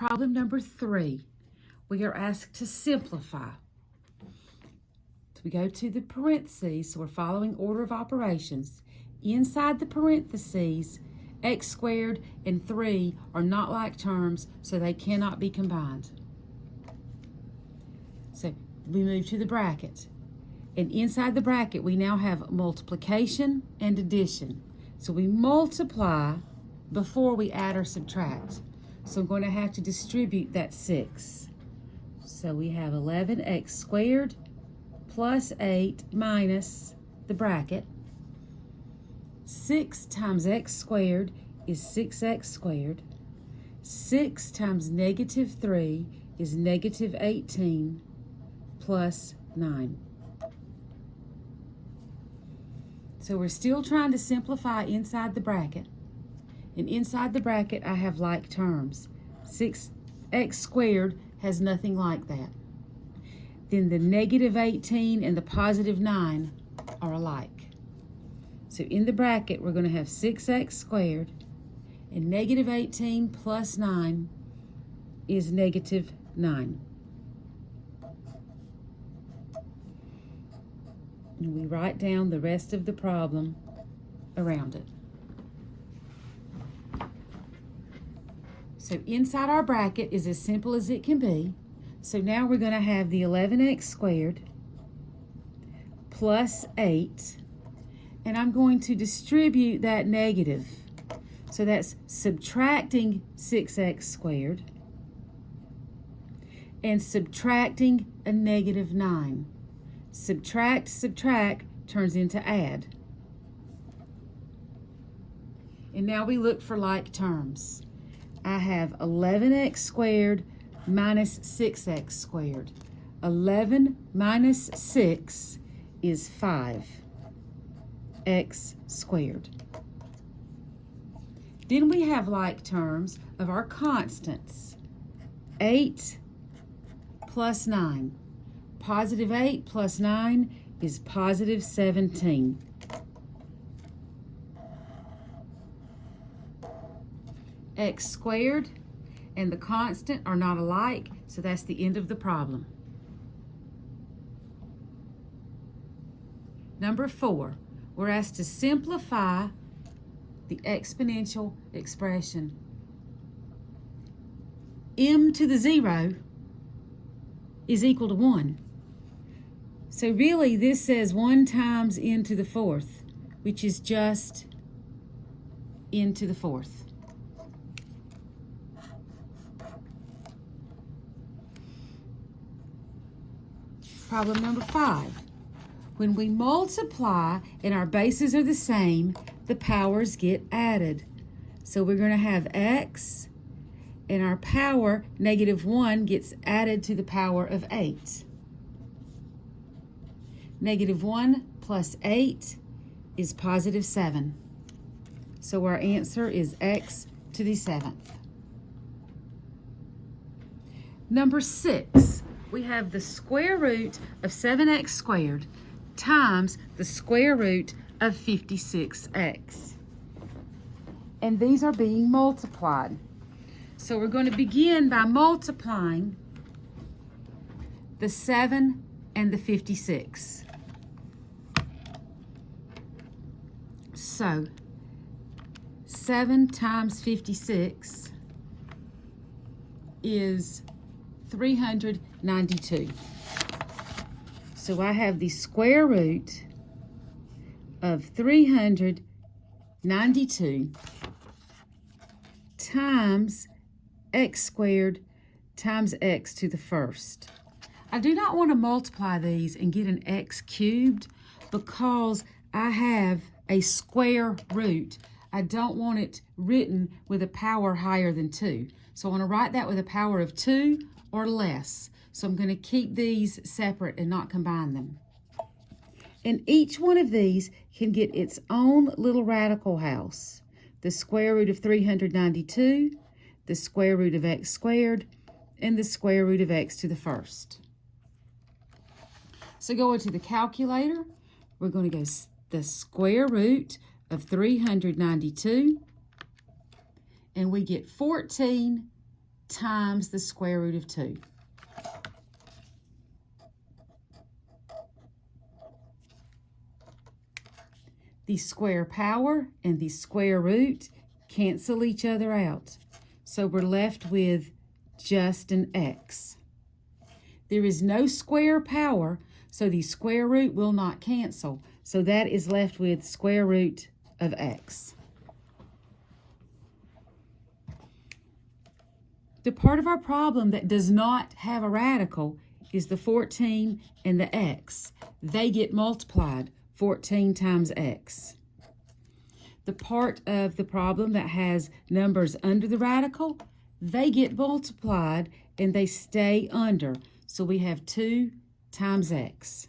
Problem number 3. We are asked to simplify. So we go to the parentheses, so we're following order of operations. Inside the parentheses, x squared and 3 are not like terms, so they cannot be combined. So we move to the bracket. And inside the bracket, we now have multiplication and addition. So we multiply before we add or subtract. So I'm going to have to distribute that 6. So we have 11x squared plus 8 minus the bracket. 6 times x squared is 6x squared. 6 times negative 3 is negative 18 plus 9. So we're still trying to simplify inside the bracket. And inside the bracket, I have like terms. 6x squared has nothing like that. Then the negative 18 and the positive 9 are alike. So in the bracket, we're going to have 6x squared, and negative 18 plus 9 is negative 9. And we write down the rest of the problem around it. So inside our bracket is as simple as it can be. So now we're going to have the 11x squared plus 8. And I'm going to distribute that negative. So that's subtracting 6x squared and subtracting a negative 9. Subtract, subtract turns into add. And now we look for like terms. I have 11x squared minus 6x squared. 11 minus 6 is 5x squared. Then we have like terms of our constants. 8 plus 9. Positive 8 plus 9 is positive 17. X squared and the constant are not alike, so that's the end of the problem. Number 4, we're asked to simplify the exponential expression. M to the 0 is equal to 1. So really this says 1 times n to the 4th, which is just n to the 4th. Problem number 5. When we multiply and our bases are the same, the powers get added. So we're going to have x, and our power, negative 1, gets added to the power of 8. Negative 1 plus 8 is positive 7. So our answer is x to the 7th. Number 6. We have the square root of 7x squared times the square root of 56x. And these are being multiplied. So we're going to begin by multiplying the 7 and the 56. So 7 times 56 is 392. So I have the square root of 392 times x squared times x to the 1st. I do not want to multiply these and get an x cubed because I have a square root. I don't want it written with a power higher than 2. So I want to write that with a power of 2 or less. So I'm going to keep these separate and not combine them. And each one of these can get its own little radical house. The square root of 392, the square root of x squared, and the square root of x to the 1st. So going to the calculator, we're going to go the square root of 392, and we get 14 times the square root of 2. The square power and the square root cancel each other out. So we're left with just an x. There is no square power, so the square root will not cancel. So that is left with square root of x. The part of our problem that does not have a radical is the 14 and the x. They get multiplied, 14 times x. The part of the problem that has numbers under the radical, they get multiplied and they stay under. So we have 2 times x.